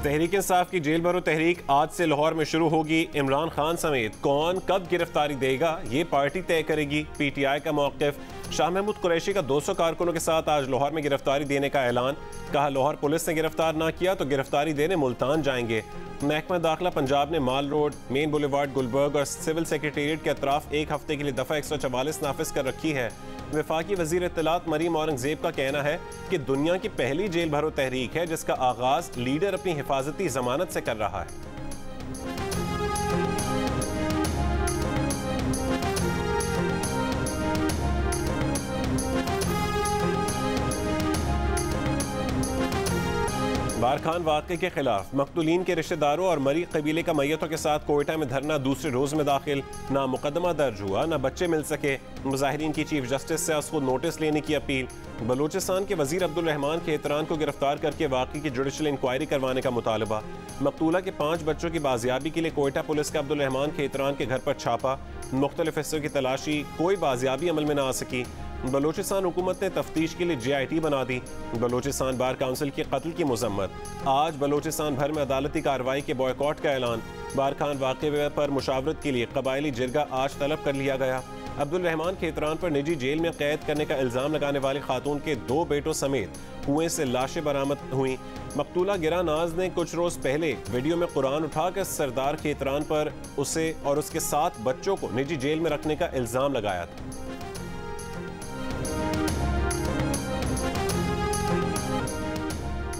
तहरीक इंसाफ की जेल भरो तहरीक आज से लाहौर में शुरू होगी। इमरान खान समेत कौन कब गिरफ्तारी देगा ये पार्टी तय करेगी। पीटीआई का मौक़िफ़। शाह महमूद कुरैशी का 200 कारकुनों के साथ आज लाहौर में गिरफ्तारी देने का ऐलान। कहा लाहौर पुलिस ने गिरफ्तार ना किया तो गिरफ्तारी देने मुल्तान जाएंगे। महकमा दाखिला पंजाब ने माल रोड, मेन बुलेवार्ड, गुलबर्ग और सिविल सेक्रेटेरिएट के अतराफ एक हफ्ते के लिए दफ़ा 144 नाफिज कर रखी है। वफाकी वज़ीर इत्तलात मरीम औरंगज़ेब का कहना है कि दुनिया की पहली जेल भरो तहरीक है जिसका आगाज़ लीडर अपनी हिफाजती जमानत से कर रहा है। बारखान वाक़े के खिलाफ मकतूलीन के रिश्तेदारों और मरी कबीले का मैयतों के साथ कोयटा में धरना दूसरे रोज में दाखिल। ना मुकदमा दर्ज हुआ, ना बच्चे मिल सके। मुजाहिरीन की चीफ जस्टिस से खुद नोटिस लेने की अपील। बलूचिस्तान के वजीर अब्दुल रहमान खेतरान को गिरफ्तार करके वाक़े की जुडिशल इंक्वायरी करवाने का मुतालबा। मकतूला के 5 बच्चों की बाजियाबी के लिए कोयटा पुलिस का अब्दुल रहमान खेतरान के घर पर छापा। मुख्तलिफ हिस्सों की तलाशी, कोई बाजियाबी अमल में न आ सकी। बलूचिस्तान हुकूमत ने तफ्तीश के लिए JIT बना दी। बलूचिस्तान बार काउंसिल के कत्ल की मजम्मत। आज बलूचिस्तान भर में अदालती कार्रवाई के बॉयकॉट का ऐलान। बारखान वाक़े पर मुशावरत के लिए कबायली जिरगा आज तलब कर लिया गया। अब्दुल रहमान खेतरान पर निजी जेल में कैद करने का इल्ज़ाम लगाने वाली खातून के 2 बेटों समेत कुएं से लाशें बरामद हुई। मकतूला गिरा नाज ने कुछ रोज पहले वीडियो में कुरान उठाकर सरदार खेतरान पर उसे और उसके 7 बच्चों को निजी जेल में रखने का इल्ज़ाम लगाया था।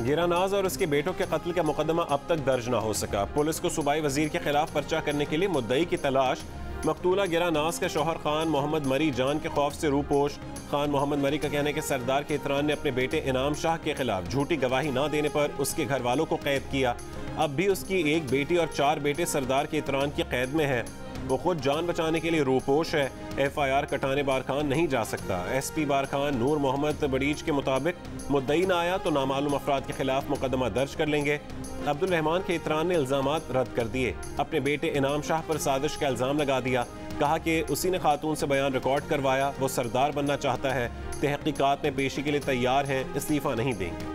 गिरानाज और उसके बेटों के कत्ल का मुकदमा अब तक दर्ज न हो सका। पुलिस को सूबाई वजीर के खिलाफ पर्चा करने के लिए मुद्दई की तलाश। मकतूला गिरानाज का शौहर खान मोहम्मद मरी जान के खौफ से रूपोश। खान मोहम्मद मरी का कहना है कि सरदार खेतरान ने अपने बेटे इनाम शाह के खिलाफ झूठी गवाही न देने पर उसके घर वालों को कैद किया। अब भी उसकी एक बेटी और 4 बेटे सरदार खेतरान की कैद में है। वो खुद जान बचाने के लिए रूपोश है। FIR कटाने बारखान नहीं जा सकता। SP बारखान नूर मोहम्मद बड़ीच के मुताबिक मुद्दई ना आया तो नामालूम अफराद के खिलाफ मुकदमा दर्ज कर लेंगे। अब्दुल रहमान खेतरान ने इल्जामात रद्द कर दिए। अपने बेटे इनाम शाह पर साजिश का इल्जाम लगा दिया। कहा कि उसी ने खातून से बयान रिकॉर्ड करवाया। वो सरदार बनना चाहता है। तहकीकात में पेशी के लिए तैयार है, इस्तीफा नहीं देंगे।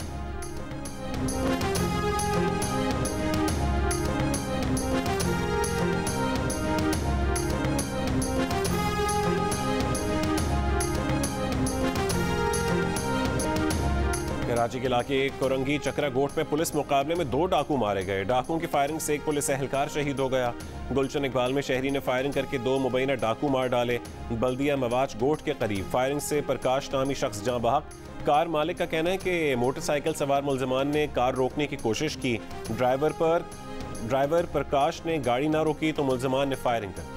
कराची के इलाके कोरंगी चक्रा गोट में पुलिस मुकाबले में 2 डाकू मारे गए। डाकुओं की फायरिंग से एक पुलिस एहलकार शहीद हो गया। गुलशन इकबाल में शहरी ने फायरिंग करके 2 मुबैना डाकू मार डाले। बल्दिया मवाज गोट के करीब फायरिंग से प्रकाश नामी शख्स जाँ बहक। कार मालिक का कहना है कि मोटरसाइकिल सवार मुलजमान ने कार रोकने की कोशिश की। ड्राइवर प्रकाश ने गाड़ी ना रोकी तो मुलजमान ने फायरिंग कर दी।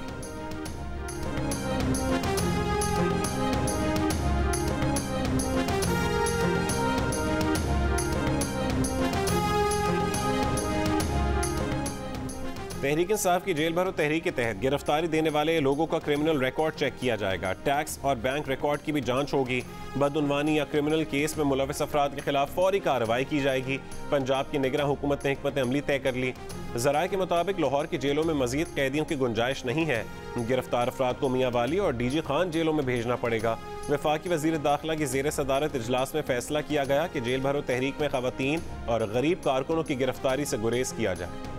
तहरीक इंसाफ की जेल भरो तहरीक के तहत गिरफ्तारी देने वाले लोगों का क्रिमिनल रिकॉर्ड चेक किया जाएगा। टैक्स और बैंक रिकॉर्ड की भी जांच होगी। बदउनवानी या क्रिमिनल केस में मुलविस अफराद के खिलाफ फौरी कार्रवाई की जाएगी। पंजाब की निगरान हुकूमत ने हिकमत अमली तय कर ली। ज़राए के मुताबिक लाहौर की जेलों में मजीद कैदियों की गुंजाइश नहीं है। गिरफ्तार अफराद को मियाँ वाली और DG खान जेलों में भेजना पड़ेगा। वफाकी वज़ीर दाखिला की ज़ेर सदारत इजलास में फैसला किया गया कि जेल भरो तहरीक में ख़वातीन और गरीब कारकुनों की गिरफ्तारी से गुरेज किया जाए।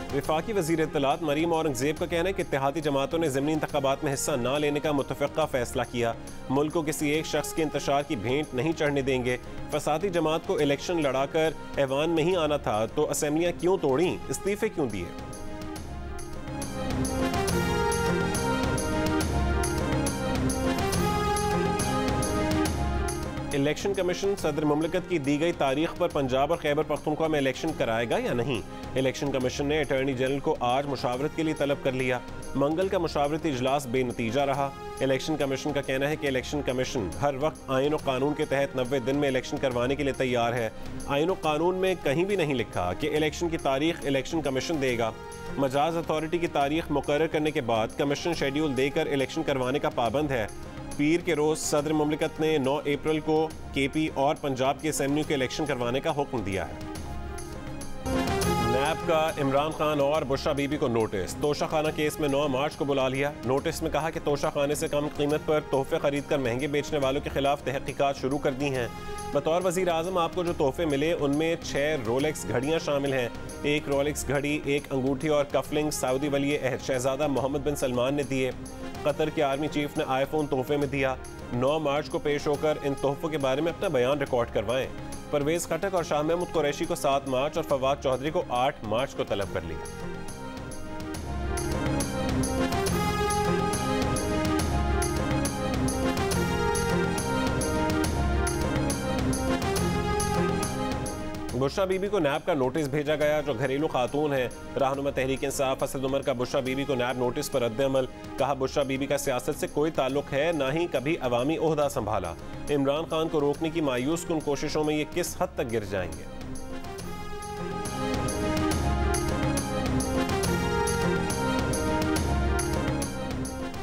वफाकी वज़ीर इत्तलात मरीम औरंगज़ेब का कहना है कि इत्तेहादी जमातों ने ज़िमनी इंतखाबात में हिस्सा न लेने का मुतफ़िक़ा फैसला किया। मुल्क को किसी एक शख्स के इंतशार की भेंट नहीं चढ़ने देंगे। फसादी जमात को इलेक्शन लड़ाकर ऐवान में ही आना था तो असेंबलियाँ क्यों तोड़ी, इस्तीफ़े क्यों दिए। इलेक्शन कमीशन सदर मुमलिकत की दी गई तारीख पर पंजाब और खैबर पख्तूनख्वा में इलेक्शन कराएगा या नहीं। इलेक्शन कमीशन ने अटॉर्नी जनरल को आज मुशावरत के लिए तलब कर लिया। मंगल का मुशावरती इजलास बेनतीजा रहा। इलेक्शन कमीशन का कहना है कि इलेक्शन कमीशन हर वक्त आईन और कानून के तहत 90 दिन में इलेक्शन करवाने के लिए तैयार है। आईन और कानून में कहीं भी नहीं लिखा कि इलेक्शन की तारीख इलेक्शन कमीशन देगा। मजाज अथॉरिटी की तारीख मुकर्रर करने के बाद कमीशन शेड्यूल देकर इलेक्शन करवाने का पाबंद है। पीर के रोज़ सदर मुमलिकत ने 9 अप्रैल को KP और पंजाब की असेंबली के इलेक्शन करवाने का हुक्म दिया है। नैब का इमरान खान और बुशरा बीबी को नोटिस। तोशा खाना केस में 9 मार्च को बुला लिया। नोटिस में कहा कि तोशा खाने से कम कीमत पर तोहफे खरीद कर महंगे बेचने वालों के खिलाफ तहकीकात शुरू कर दी हैं। बतौर वजीर आजम आपको जो तोहफे मिले उनमें 6 रोलेक्स घड़ियां शामिल हैं। एक रोलेक्स घड़ी, एक अंगूठी और कफलिंग सऊदी वली अहद शहजादा मोहम्मद बिन सलमान ने दिए। कतर के आर्मी चीफ ने आईफोन तोहफे में दिया। 9 मार्च को पेश होकर इन तोहफों के बारे में अपना बयान रिकॉर्ड करवाएं। परवेज खटक और शाह महमूद कुरैशी को 7 मार्च और फवाद चौधरी को 8 मार्च को तलब कर लिया। बुशरा बीबी को नैब का नोटिस भेजा गया, जो घरेलू खातून है। रहनुमा तहरीक इंसाफ असद उमर का बुशरा बीबी को नैब नोटिस पर रद्द-ए-अमल। कहा, बुशरा बीबी का सियासत से कोई ताल्लुक है, ना ही कभी अवामी ओहदा संभाला। इमरान खान को रोकने की मायूस कुन कोशिशों में ये किस हद तक गिर जाएंगे।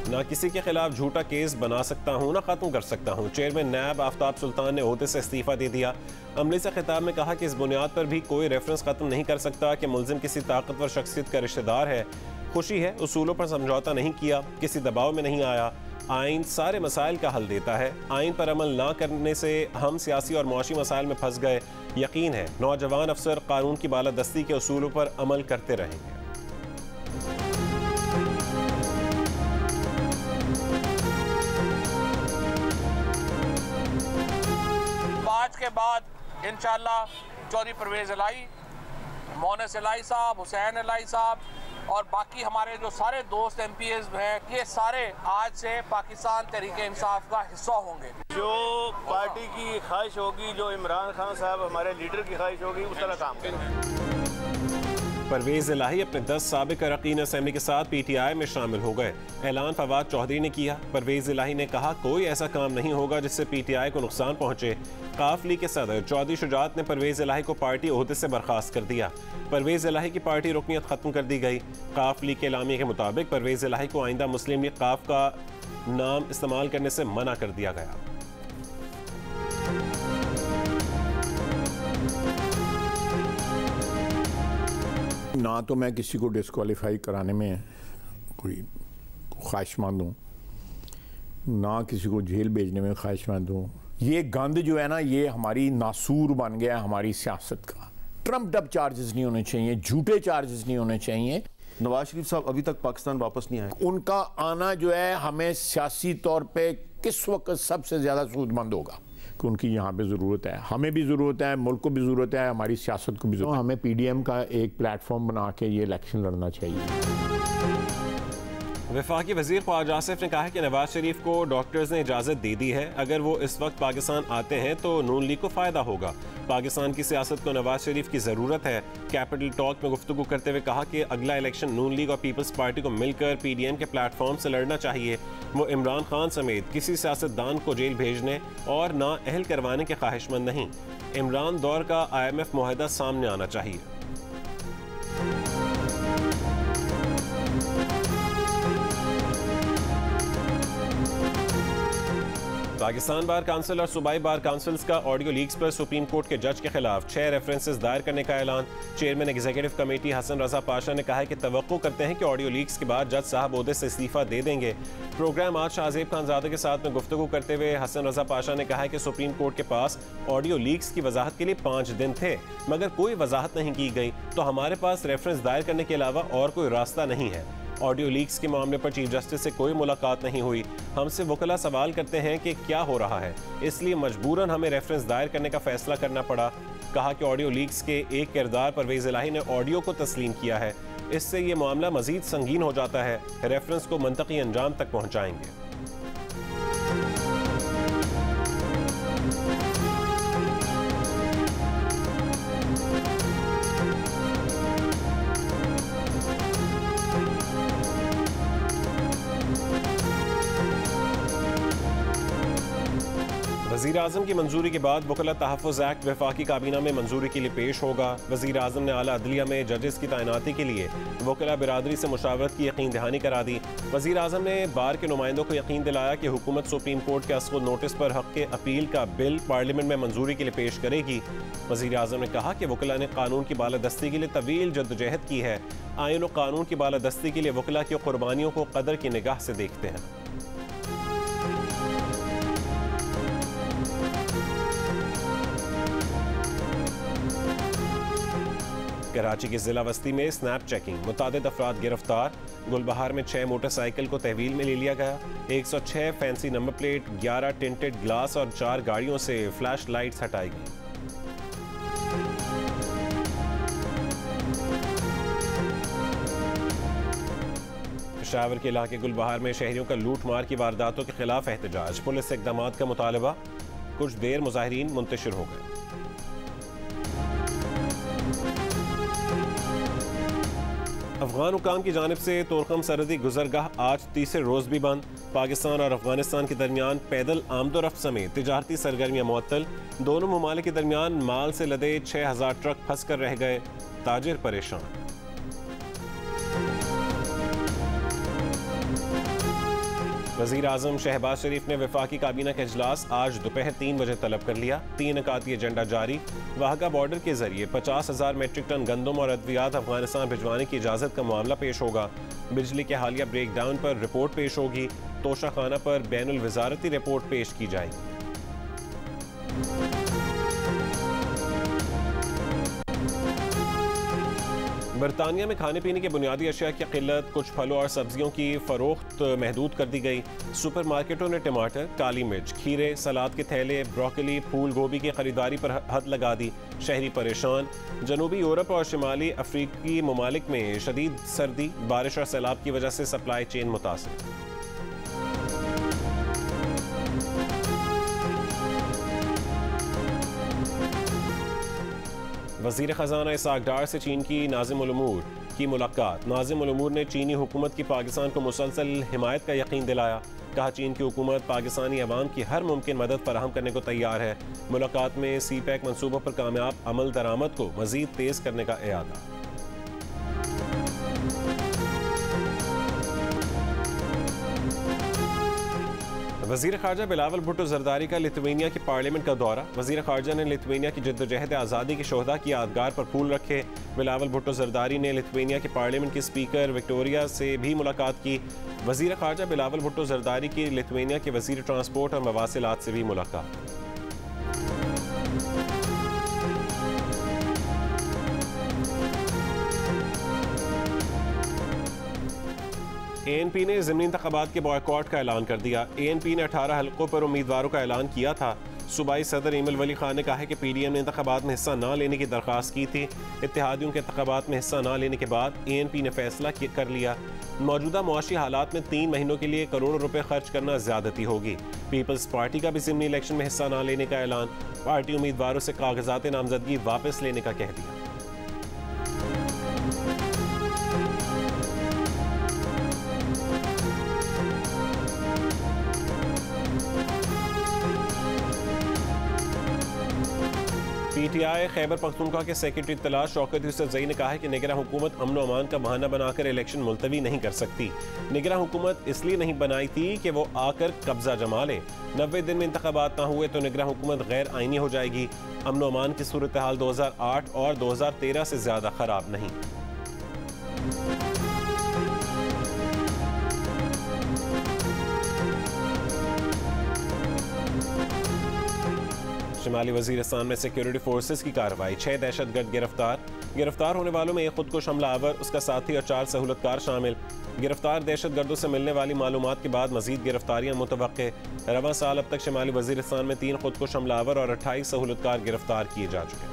ना किसी के खिलाफ झूठा केस बना सकता हूँ, ना खत्म कर सकता हूँ। चेयरमैन नैब आफ्ताब सुल्तान ने ओहदे से इस्तीफा दे दिया। अमले से खिताब में कहा कि इस बुनियाद पर भी कोई रेफरेंस खत्म नहीं कर सकता कि मुल्जिम किसी ताकतवर शख्सियत का रिश्तेदार है। खुशी है उसूलों पर समझौता नहीं किया, किसी दबाव में नहीं आया। आइन सारे मसाइल का हल देता है। आइन पर अमल ना करने से हम सियासी और मुआशी मसाइल में फंस गए। यकीन है नौजवान अफसर कानून की बालादस्ती के उसूलों पर अमल करते रहेंगे। आज के बाद इंशाअल्लाह चौधरी परवेज इलाही, मोनस इलाही साहब, हुसैन इलाही साहब और बाकी हमारे जो सारे दोस्त MPs हैं, ये सारे आज से पाकिस्तान तहरीक इंसाफ का हिस्सा होंगे। जो पार्टी की ख्वाहिश होगी, जो इमरान खान साहब हमारे लीडर की ख्वाहिश होगी, उस तरह काम करेंगे। परवेज इलाही अपने 10 साबिक अरकान असेंबली के साथ PTI में शामिल हो गए। ऐलान फवाद चौधरी ने किया। परवेज इलाही ने कहा, कोई ऐसा काम नहीं होगा जिससे PTI को नुकसान पहुंचे। काफ लीग के सदर चौधरी शुजात ने परवेज इलाही को पार्टी ओहदे से बर्खास्त कर दिया। परवेज इलाही की पार्टी रुकनियत खत्म कर दी गई। काफ लीग के एलामिया के मुताबिक परवेज इलाही को आइंदा मुस्लिम लीग काफ का नाम इस्तेमाल करने से मना कर दिया गया। ना तो मैं किसी को डिस्क्वालीफाई कराने में कोई ख्वाहिशमंद हूँ, ना किसी को जेल भेजने में ख्वाहिशमंद हूँ। ये गंद जो है ना, ये हमारी नासूर बन गया हमारी सियासत का। ट्रम्प्ड अप चार्जेस नहीं होने चाहिए, झूठे चार्जेस नहीं होने चाहिए। नवाज शरीफ साहब अभी तक पाकिस्तान वापस नहीं आए। उनका आना जो है हमें सियासी तौर पे किस वक्त सबसे ज़्यादा सूदमंद होगा कि उनकी यहाँ पे ज़रूरत है। हमें भी ज़रूरत है, मुल्क को भी ज़रूरत है, हमारी सियासत को भी ज़रूरत है। हमें PDM का एक प्लेटफॉर्म बना के ये इलेक्शन लड़ना चाहिए। वफाकी वज़ीर ख्वाजा आसिफ ने कहा है कि नवाज शरीफ को डॉक्टर्स ने इजाज़त दे दी है। अगर वो इस वक्त पाकिस्तान आते हैं तो नून लीग को फ़ायदा होगा। पाकिस्तान की सियासत को नवाज शरीफ की ज़रूरत है। कैपिटल टॉक में गुफ्तगू करते हुए कहा कि अगला इलेक्शन नून लीग और पीपल्स पार्टी को मिलकर PDM के प्लेटफॉर्म से लड़ना चाहिए। वो इमरान खान समेत किसी सियासतदान को जेल भेजने और नाअहल करवाने के ख्वाहिशमंद नहीं। इमरान दौर का IMF मुआहदा सामने आना चाहिए। पाकिस्तान बार काउंसिल और सूबाई बार काउंसिल्स का ऑडियो लीक्स पर सुप्रीम कोर्ट के जज के खिलाफ 6 रेफरेंसेस दायर करने का ऐलान। Chairman executive committee Hasan Raza Pasha ने कहा है कि तवक्को करते हैं कि ऑडियो लीक्स के बाद जज साहब ओहदे से इस्तीफा दे देंगे। प्रोग्राम आज शाहजेब खानजादे के साथ में गुफ्तगू करते हुए हसन रजा पाशा ने कहा है कि सुप्रीम कोर्ट के पास ऑडियो लीक्स की वजाहत के लिए 5 दिन थे, मगर कोई वजाहत नहीं की गई, तो हमारे पास रेफरेंस दायर करने के अलावा और कोई रास्ता नहीं है। ऑडियो लीक्स के मामले पर चीफ जस्टिस से कोई मुलाकात नहीं हुई। हमसे वकला सवाल करते हैं कि क्या हो रहा है, इसलिए मजबूरन हमें रेफरेंस दायर करने का फैसला करना पड़ा। कहा कि ऑडियो लीक्स के एक किरदार परवेज इलाही ने ऑडियो को तस्लीम किया है। इससे ये मामला मजीद संगीन हो जाता है। रेफरेंस को मंतकी अंजाम तक पहुँचाएंगे। वज़ीर आज़म की मंजूरी के बाद वकला तहफ़्फ़ुज़ एक्ट वफाकी काबीना में मंजूरी के लिए पेश होगा। वज़ीर आज़म ने आला अदलिया में जजेस की तैनाती के लिए वकला बिरादरी से मुशावरत की यकीन दहानी करा दी। वज़ीर आज़म ने बार के नुमाइंदों को यकीन दिलाया कि हुकूमत सुप्रीम कोर्ट के अस्ख़ुद नोटिस पर हक़ के अपील का बिल पार्लियामेंट में मंजूरी के लिए पेश करेगी। वज़ीर आज़म ने कहा कि वकला ने कानून की बालादस्ती के लिए तवील जद्दोजहद की है। आईन और कानून की बालादस्ती के लिए वकला की कुर्बानियों को कदर की निगाह से देखते हैं। कराची की जिला बस्ती में स्नैप चेकिंग, मुतादिद अफराद गिरफ्तार। गुलबहार में 6 मोटरसाइकिल को तहवील में ले लिया गया। 106 fancy number plate, 11 tinted glass और 4 गाड़ियों से फ्लैश लाइट्स हटाई गई। पेशावर के इलाके गुलबहार में शहरियों का लूट मार की वारदातों के खिलाफ एहतजाज, पुलिस से इक़दाम का मुतालबा। कुछ देर मुजाहिरीन मुंतशिर हो गए। अफगान हुकाम की जानिब से तोरखम सरहदी गुजरगाह आज तीसरे रोज़ भी बंद। पाकिस्तान और अफगानिस्तान के दरमियान पैदल आमदोरफ्त समेत तिजारती सरगर्मियाँ मुअत्तल। दोनों ममालिक के दरमियान माल से लदे 6000 ट्रक फंस कर रह गए, ताजिर परेशान। वज़ीर आज़म शहबाज शरीफ ने वफाकी काबीना का इजलास आज दोपहर 3 बजे तलब कर लिया। 3 निकाती एजेंडा जारी। वाहगा बॉर्डर के जरिए 50,000 मेट्रिक टन गंदम और अद्वियात अफगानिस्तान भिजवाने की इजाज़त का मामला पेश होगा। बिजली के हालिया ब्रेक डाउन पर रिपोर्ट पेश होगी। तोशा खाना पर बैनुल वज़ारती रिपोर्ट पेश की जाएगी। बरतानिया में खाने पीने के बुनियादी अशिया की किल्लत, कुछ फलों और सब्जियों की फ़रोख्त महदूद कर दी गई। सुपर मार्केटों ने टमाटर, काली मिर्च, खीरे, सलाद के थैले, ब्रोकली, फूल गोभी की खरीदारी पर हद लगा दी। शहरी परेशान। जनूबी यूरोप और शिमाली अफ्रीकी ममालिक में शदीद सर्दी, बारिश और सैलाब की वजह से सप्लाई चेन मुतासिर। वज़ीर ख़जाना इसाक डार से चीन की नाज़िम उल उमूर की मुलाकात। नाज़िम उल उमूर ने चीनी हुकूमत की पाकिस्तान को मुसलसल हिमायत का यकीन दिलाया। कहा चीन की हुकूमत पाकिस्तानी अवाम की हर मुमकिन मदद फराहम करने को तैयार है। मुलाकात में CPEC मनसूबों पर कामयाब अमल दरामद को मज़ीद तेज़ करने का इरादा। वज़ीर ख़ारजा बिलावल भुट्टो ज़रदारी का लिथुआनिया की पार्लियामेंट का दौरा। वज़ीर ख़ारजा ने लिथुआनिया की जद्दोजहद आज़ादी के शोहदा की यादगार पर फूल रखे। बिलावल भुट्टो ज़रदारी ने लिथुआनिया की पार्लियामेंट की स्पीकर विक्टोरिया से भी मुलाकात की। वज़ीर ख़ारजा बिलावल भुट्टो ज़रदारी की लिथुआनिया के वज़ीर ट्रांसपोर्ट और मवासिलात से भी मुलाकात। ANP ने ज़िमनी इंतख़ाबात के बॉयकॉट का ऐलान कर दिया। ANP ने 18 हलकों पर उम्मीदवारों का ऐलान किया था। सूबाई सदर ईमल वली खान ने कहा है कि PDM ने इंतख़ाबात में हिस्सा न लेने की दरख्वास्त की थी। इत्तेहादियों के इंतख़ाबात में हिस्सा न लेने के बाद ANP ने फैसला कर लिया। मौजूदा मुआशी हालात में 3 महीनों के लिए करोड़ों रुपए खर्च करना ज़्यादती होगी। पीपल्स पार्टी का भी ज़िमनी इलेक्शन में हिस्सा न लेने का ऐलान। पार्टी उम्मीदवारों से कागजात नामजदगी वापस लेने का कह दिया। PTI खैबर पख्तूनख्वा के सेक्रेटरी इत्तला शौकत यूसुफ ज़ई ने कहा है कि निगरान हुकूमत अमन और अमान का बहाना बनाकर इलेक्शन मुलतवी नहीं कर सकती। निगरान हुकूमत इसलिए नहीं बनाई थी कि वो आकर कब्जा जमा ले। 90 दिन में इंतखाबात ना हुए तो निगरान हुकूमत गैर आइनी हो जाएगी। अमन और अमान की सूरत हाल 2008 और 2013 से ज़्यादा ख़राब नहीं। शिमाली वज़ीरिस्तान में सिक्योरिटी फोर्सेस की कार्रवाई। 6 दहशतगर्द गिरफ्तार होने वालों में एक खुदकुश हमलावर, उसका साथी और 4 सहूलतकार शामिल। गिरफ्तार दहशतगर्दों से मिलने वाली मालूमात के बाद मजीद गिरफ्तारियां मुतवक्के। रवां साल अब तक शिमाली वज़ीरिस्तान में 3 खुदकुश हमलावर और 28 सहूलतकार गिरफ्तार किए जा चुके हैं।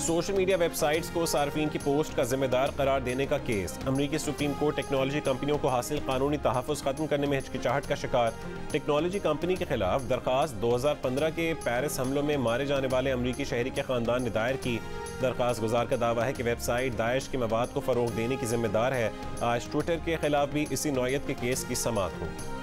सोशल मीडिया वेबसाइट्स को सार्फिन की पोस्ट का जिम्मेदार करार देने का केस। अमरीकी सुप्रीम कोर्ट टेक्नोलॉजी कंपनियों को हासिल कानूनी तहफ़्फ़ुज़ खत्म करने में हिचकिचाहट का शिकार टेक्नोलॉजी कंपनी के खिलाफ दरख्वास्त 2015 के पेरिस हमलों में मारे जाने वाले अमरीकी शहरी के ख़ानदान ने दायर की। दरख्वास्त गुजार का दावा है कि वेबसाइट दाइश के मवाद को फ़रोग देने की जिम्मेदार है। आज ट्विटर के खिलाफ भी इसी नौयत के केस की समाअत होगी।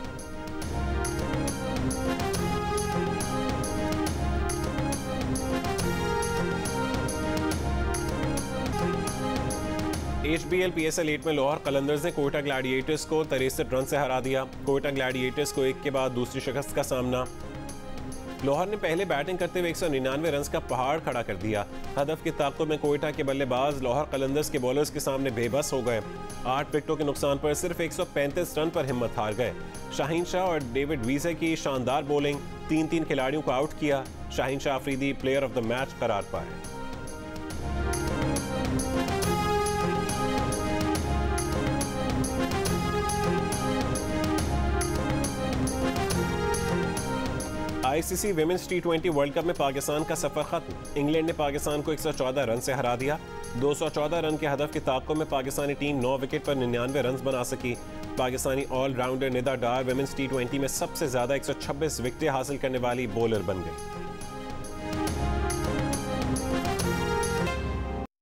HBL PSL 8 में लाहौर कलंदर्स ने कोयटा ग्लैडिएटर्स को 63 रन से हरा दिया। कोयटा ग्लैडिएटर्स को एक के बाद दूसरी शिकस्त का सामना। लाहौर ने पहले बैटिंग करते हुए 199 रन का पहाड़ खड़ा कर दिया। हदफ की ताक़त में कोयटा के बल्लेबाज लाहौर कलंदर्स के बॉलर्स के सामने बेबस हो गए। 8 विकेटों के नुकसान पर सिर्फ 135 रन पर हिम्मत हार गए। शाहीन शाह और डेविड वीज़े की शानदार बॉलिंग 3-3 खिलाड़ियों को आउट किया। Shaheen Shah Afridi player of the match करार पाए। ICC women's T20 world cup में पाकिस्तान का सफर खत्म। इंग्लैंड ने पाकिस्तान को 114 रन से हरा दिया। 214 रन के हदफ की ताक़त में पाकिस्तानी टीम 9 विकेट पर 99 रन बना सकी। पाकिस्तानी ऑलराउंडर निदा डार विमेंस T20 में सबसे ज्यादा 126 विकेटें हासिल करने वाली बॉलर बन गई।